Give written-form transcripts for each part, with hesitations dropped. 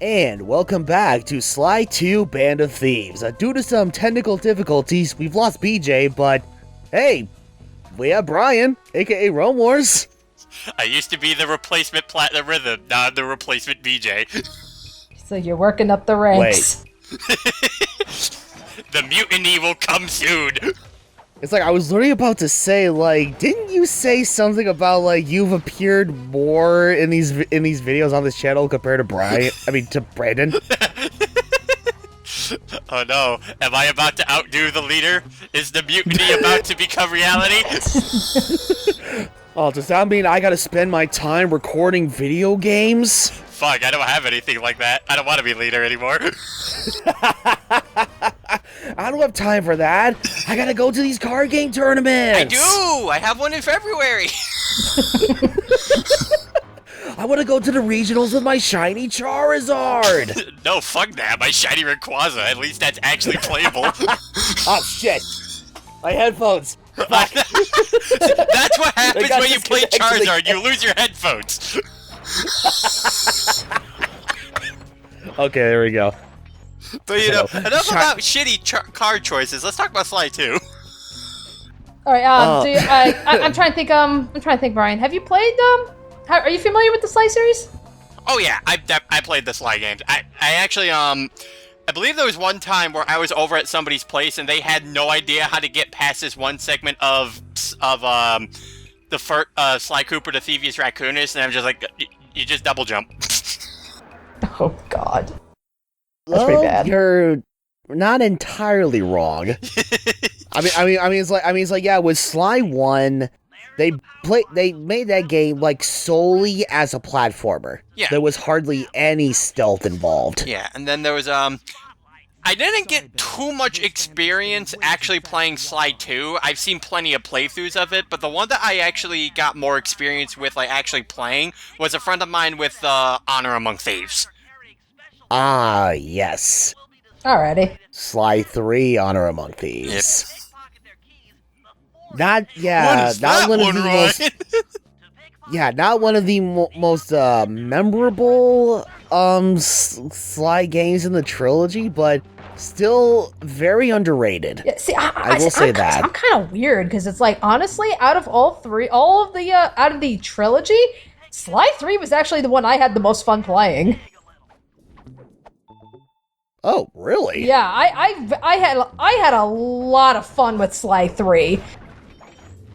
And welcome back to Sly 2 Band of Thieves. Due to some technical difficulties, we've lost BJ, but hey, we have Brian, aka Realm Wars. I used to be the replacement Platinum Rhythm, not the replacement BJ. So you're working up the ranks. Wait. The mutiny will come soon. It's like, I was literally about to say, like, didn't you say something about, like, you've appeared more in these videos on this channel compared to Brian? I mean, to Brandon? Oh no, am I about to outdo the leader? Is the mutiny about to become reality? Oh, does that mean I gotta spend my time recording video games? Fuck, I don't have anything like that. I don't want to be leader anymore. I don't have time for that. I gotta go to these card game tournaments. I do! I have one in February. I want to go to the regionals with my shiny Charizard. No, fuck that. My shiny Rayquaza. At least that's actually playable. Oh, shit. My headphones. That's what happens when you play Charizard. You lose your headphones. Okay, there we go. But you know, enough about shitty card choices. Let's talk about Sly 2. All right. I'm trying to think. I'm trying to think. Brian, have you played? Are you familiar with the Sly series? Oh yeah, I played the Sly games. I actually I believe there was one time where I was over at somebody's place and they had no idea how to get past this one segment of the first Sly Cooper to Thieves Raccoonus, and I'm just like, you just double jump. Oh God. That's pretty bad. You're not entirely wrong. I mean, it's like, yeah, with Sly 1, they made that game like solely as a platformer. Yeah. There was hardly any stealth involved. Yeah, and then there was I didn't get too much experience actually playing Sly 2. I've seen plenty of playthroughs of it, but the one that I actually got more experience with, like actually playing, was a friend of mine with Honor Among Thieves. Ah, yes. Alrighty. Sly 3, Honor Among Thieves. Yep. Not one of the most memorable Sly games in the trilogy, but still very underrated. Yeah, see, I will say that. I'm kind of weird because it's like, honestly, out of all of the trilogy, Sly 3 was actually the one I had the most fun playing. Oh, really? Yeah, I had a lot of fun with Sly 3.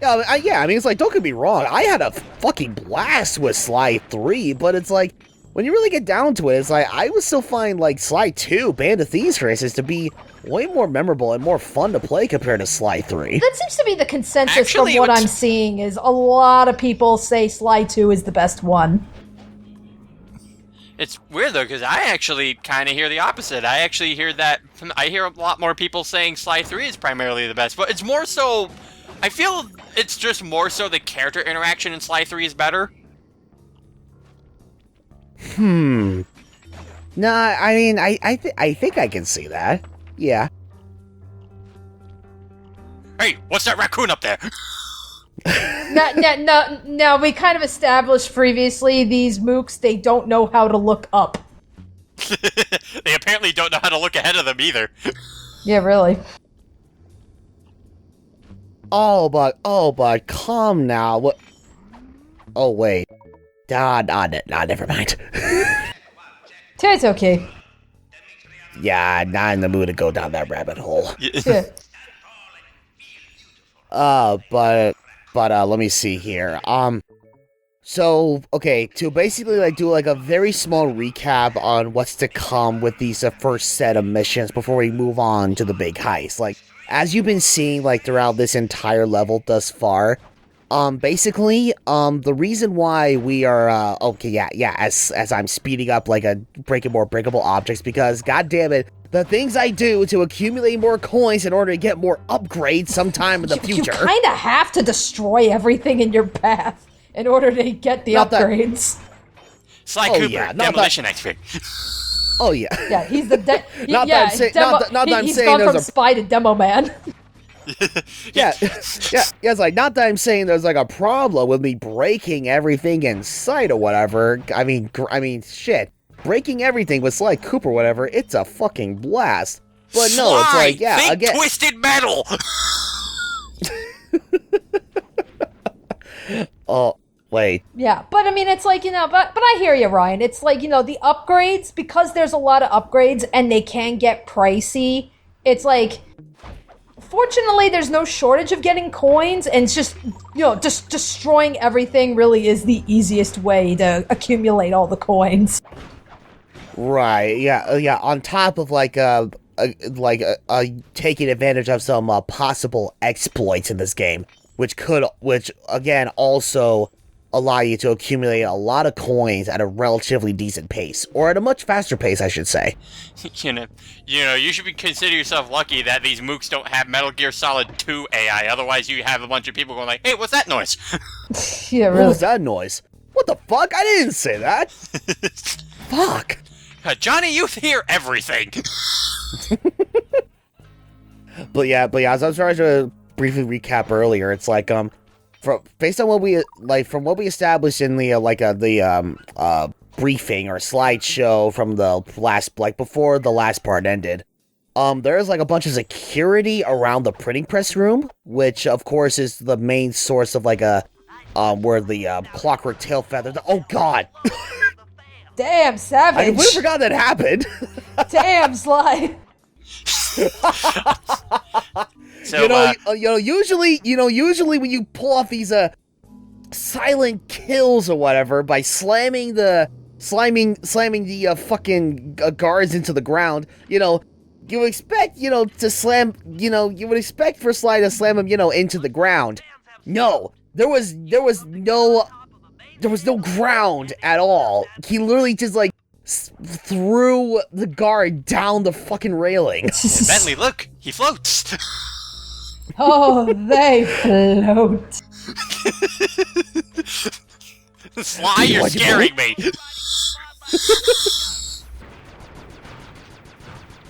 Yeah, I mean, it's like, don't get me wrong, I had a fucking blast with Sly 3, but it's like, when you really get down to it, it's like, I would still find, like, Sly 2, Band of Thieves Races, to be way more memorable and more fun to play compared to Sly 3. That seems to be the consensus Actually, from what I'm seeing, is a lot of people say Sly 2 is the best one. It's weird though, because I actually kind of hear the opposite. I actually hear that, I hear a lot more people saying Sly 3 is primarily the best, but it's more so, I feel it's just more so the character interaction in Sly 3 is better. No, I mean, I think I can see that. Yeah. Hey, what's that raccoon up there? No, we kind of established previously, these mooks, they don't know how to look up. They apparently don't know how to look ahead of them either. Yeah, really. Oh, but calm now. What? Oh, wait. Nah, never mind. It's okay. Yeah, not in the mood to go down that rabbit hole. Yeah. But let me see here. So, okay, to basically, like, do, like, a very small recap on what's to come with these first set of missions before we move on to the big heist. Like, as you've been seeing, like, throughout this entire level thus far, basically, the reason why we are, as I'm speeding up, like, breaking more breakable objects, because, goddammit, the things I do to accumulate more coins in order to get more upgrades sometime in the future. You kind of have to destroy everything in your path in order to get the upgrades. Sly Cooper, demolition expert. Oh yeah. Yeah, he's the he's gone from spy to demo man. yeah, it's like, not that I'm saying there's like a problem with me breaking everything in sight or whatever. I mean, shit. breaking everything with Sly Cooper, whatever, it's a fucking blast. But no, it's Sly, like, yeah, think again. twisted metal. Oh, wait. Yeah, but I mean, it's like, but I hear you, Ryan. It's like, the upgrades, because there's a lot of upgrades and they can get pricey, it's like, fortunately, there's no shortage of getting coins, and it's just, just destroying everything really is the easiest way to accumulate all the coins. Right, yeah, on top of, taking advantage of some possible exploits in this game, which again, also allow you to accumulate a lot of coins at a relatively decent pace, or at a much faster pace, I should say. You should consider yourself lucky that these mooks don't have Metal Gear Solid 2 AI. Otherwise, you have a bunch of people going like, "Hey, what's that noise?" Yeah, really. What was that noise? What the fuck? I didn't say that. Fuck. Johnny, you hear everything. But yeah, as I was trying to briefly recap earlier, it's like based on what we from what we established in the briefing or slideshow from the last before the last part ended, there's like a bunch of security around the printing press room, which of course is the main source of where the Clockwerk tail feather. Oh God! Damn, Savage! I completely forgot that happened. Damn, Sly. So, usually when you pull off these silent kills or whatever by slamming the fucking guards into the ground, you expect to slam, you would expect for Sly to slam him, into the ground. No, there was no ground at all. He literally just threw the guard down the fucking railing. Bentley, look, he floats. Oh, they float. Sly, you're scaring me.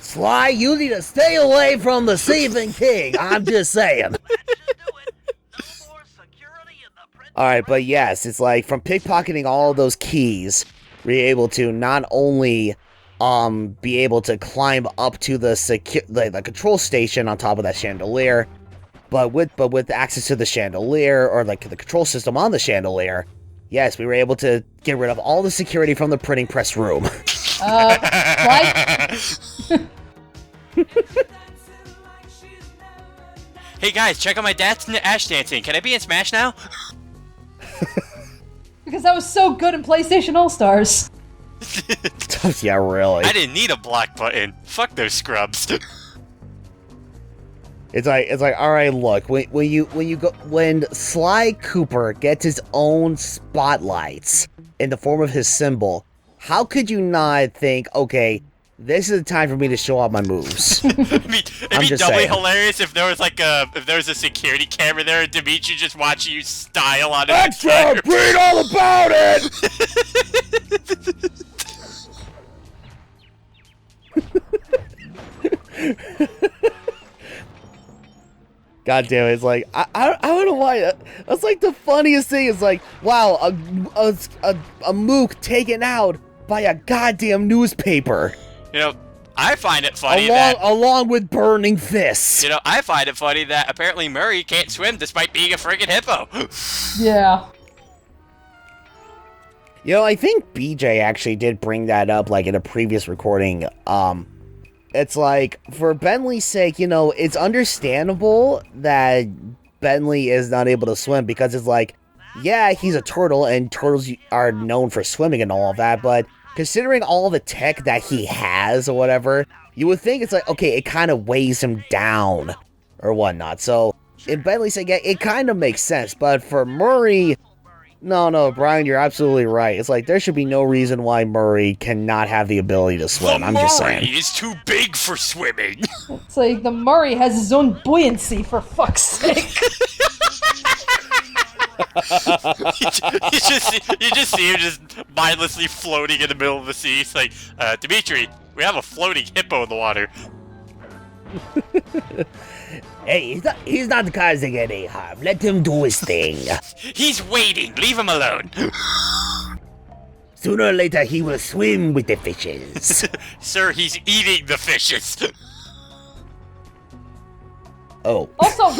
Sly, you need to stay away from the Stephen King. I'm just saying. Alright, but yes, it's like from pickpocketing all of those keys, we're able to not only be able to climb up to the control station on top of that chandelier, but with access to the chandelier or the control system on the chandelier, yes, we were able to get rid of all the security from the printing press room. Hey guys, check out my dad's Ash dancing. Can I be in Smash now? Because that was so good in PlayStation All-Stars. Yeah, really. I didn't need a block button. Fuck those scrubs. It's like, all right, look, when Sly Cooper gets his own spotlights in the form of his symbol, how could you not think, okay, this is the time for me to show off my moves? It'd be doubly hilarious if there was a security camera there and Dimitri just watching you style on it. Extra! Read all about it! God damn it, it's like, I don't know why, that's like the funniest thing, is like, wow, a mook taken out by a goddamn newspaper. I find it funny along with burning fists. I find it funny that apparently Murray can't swim despite being a friggin' hippo. Yeah. I think BJ actually did bring that up, in a previous recording. It's like, for Bentley's sake, it's understandable that Bentley is not able to swim, because it's like, yeah, he's a turtle, and turtles are known for swimming and all of that, but considering all the tech that he has or whatever, you would think it's like, okay, it kind of weighs him down or whatnot. So, in Bentley's sake, yeah, it kind of makes sense, but for Murray, no, Brian, you're absolutely right. It's like, there should be no reason why Murray cannot have the ability to swim. I'm just saying. Murray is too big for swimming. It's like the Murray has his own buoyancy, for fuck's sake. you just see him just mindlessly floating in the middle of the sea. It's like, Dimitri, we have a floating hippo in the water. Hey, he's not the kind to get any harm. Let him do his thing. He's waiting. Leave him alone. Sooner or later, he will swim with the fishes. Sir, he's eating the fishes. Oh. Also,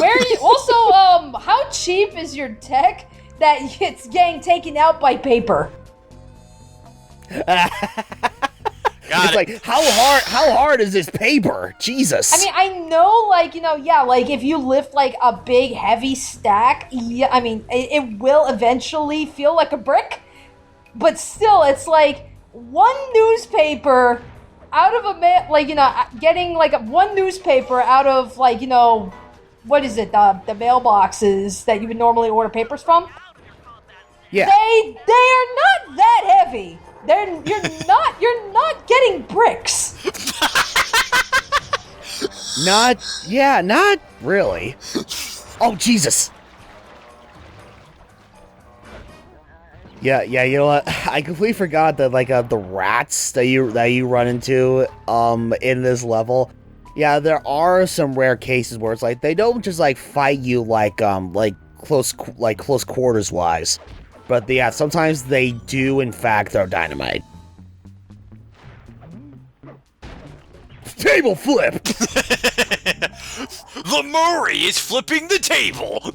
how cheap is your tech that it's getting taken out by paper? It's like, how hard is this paper? Jesus. I mean, I know, like, if you lift, like, a big, heavy stack, it will eventually feel like a brick, but still, it's like, one newspaper out of getting, like, one newspaper out of, like, what is it, the mailboxes that you would normally order papers from? Yeah. They are not that heavy. You're not getting bricks. Not really. Oh, Jesus. Yeah, you know what? I completely forgot that, like, the rats that you run into, in this level. Yeah, there are some rare cases where it's like, they don't just, like, fight you, like close quarters wise. But, yeah, sometimes they do, in fact, throw dynamite. Table flip! The Murray is flipping the table!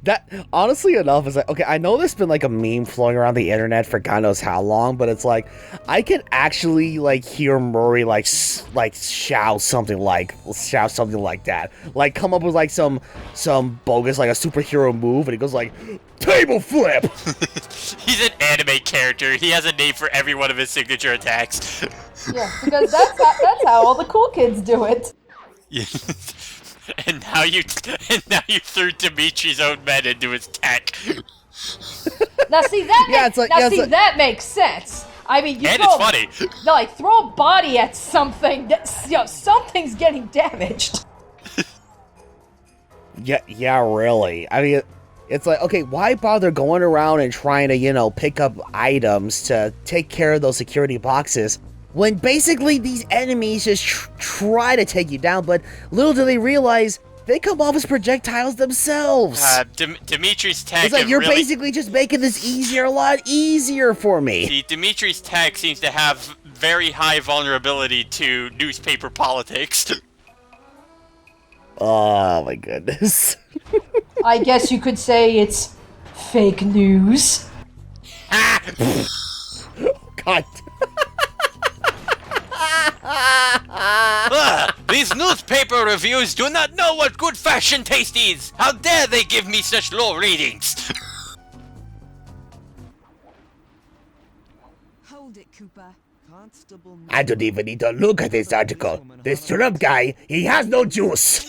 That, honestly enough, is like, okay, I know there's been, like, a meme flowing around the internet for God knows how long, but it's like, I can actually, like, hear Murray, like shout something like that. Like, come up with, like, some bogus, like, a superhero move, and he goes, like, table flip! He's an anime character. He has a name for every one of his signature attacks. Yeah, because that's how all the cool kids do it. Yeah. And now you threw Dimitri's own men into his tech. Now see that that makes sense. I mean, it's funny. Throw a body at something. Something's getting damaged. Yeah, really. I mean, it's like, okay, why bother going around and trying to, pick up items to take care of those security boxes when basically these enemies just try to take you down, but little do they realize they come off as projectiles themselves. Dimitri's tech. It's like, you're basically just making this a lot easier for me. See, Dimitri's tech seems to have very high vulnerability to newspaper politics. Oh my goodness. I guess you could say it's fake news. God. These newspaper reviews do not know what good fashion taste is! How dare they give me such low ratings! Hold it, Cooper. Constable. I don't even need to look at this article. This Trump guy, he has no juice.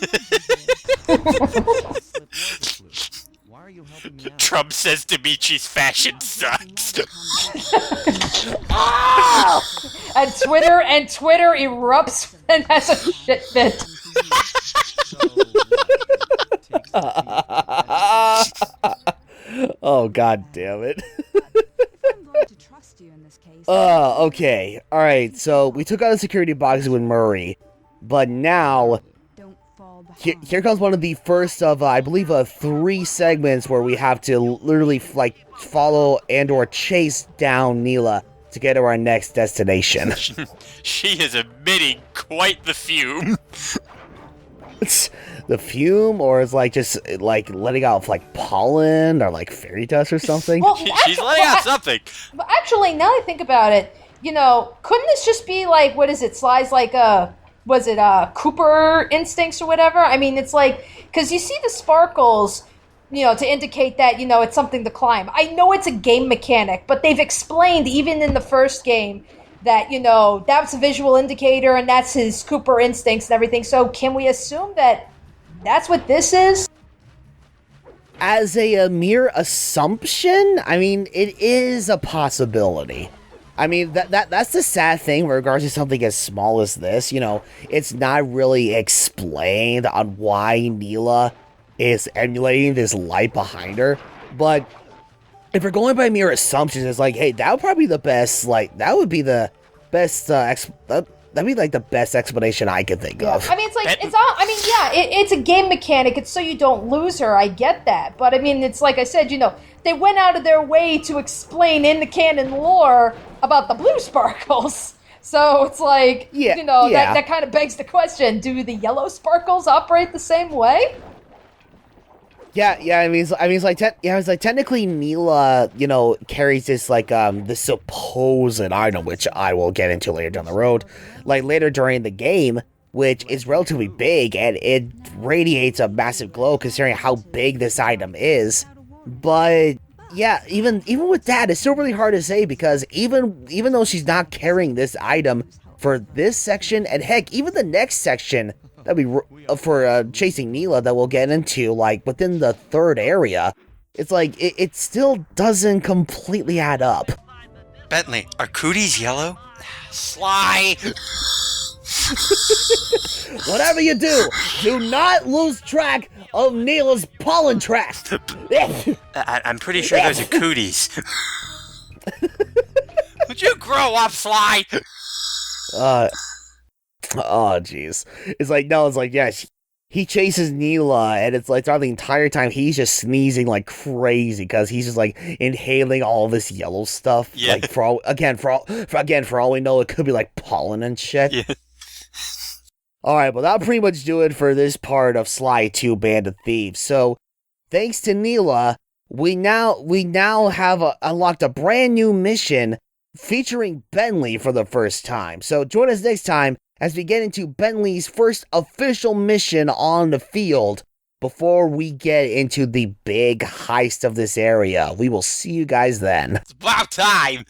Why are you helping me out? Trump says Dimitri's fashion sucks. And Twitter erupts and has a shit fit. Oh, God damn it. I'm going to trust you in this case. Okay. Alright, so we took out the security boxes with Murray, but now Don't fall behind. here comes one of the first of, I believe, 3 segments where we have to literally, like, follow and or chase down Neela to get to our next destination. She is emitting quite the fume. The fume, or is like just like letting out like pollen or like fairy dust or something? Well, She's letting out something. But actually, now that I think about it, couldn't this just be like, what is it, Sly's like Cooper instincts or whatever? I mean, it's like, because you see the sparkles, to indicate that, it's something to climb. I know it's a game mechanic, but they've explained even in the first game that, that's a visual indicator and that's his Cooper instincts and everything. So can we assume that that's what this is? As a mere assumption, I mean, it is a possibility. I mean, that's the sad thing with regards to something as small as this. It's not really explained on why Neela is emulating this light behind her. But if we're going by mere assumptions, it's like, hey, that would probably be the best, like, that would be the best, the best explanation I can think of. I mean, it's like, it's a game mechanic. It's so you don't lose her. I get that. But I mean, it's like I said, they went out of their way to explain in the canon lore about the blue sparkles. So it's like, that kind of begs the question, do the yellow sparkles operate the same way? Yeah. I mean, it's like technically Neela, carries this the supposed item, which I will get into later down the road, like later during the game, which is relatively big and it radiates a massive glow considering how big this item is. But yeah, even with that, it's still really hard to say because even though she's not carrying this item for this section, and heck, even the next section. That'd be for chasing Neela that we'll get into, like, within the third area. It's like, it still doesn't completely add up. Bentley, are cooties yellow? Sly! Whatever you do not lose track of Neela's pollen track. I'm pretty sure those are cooties. Would you grow up, Sly? Oh, jeez. It's like, yes, he chases Neela, and it's like throughout the entire time, he's just sneezing like crazy, because he's just like inhaling all this yellow stuff. Yeah. Like, for all we know, it could be like pollen and shit. Yeah. Alright, well, that'll pretty much do it for this part of Sly 2 Band of Thieves. So, thanks to Neela, we now have unlocked a brand new mission featuring Bentley for the first time. So, join us next time as we get into Bentley's first official mission on the field before we get into the big heist of this area. We will see you guys then. It's about time!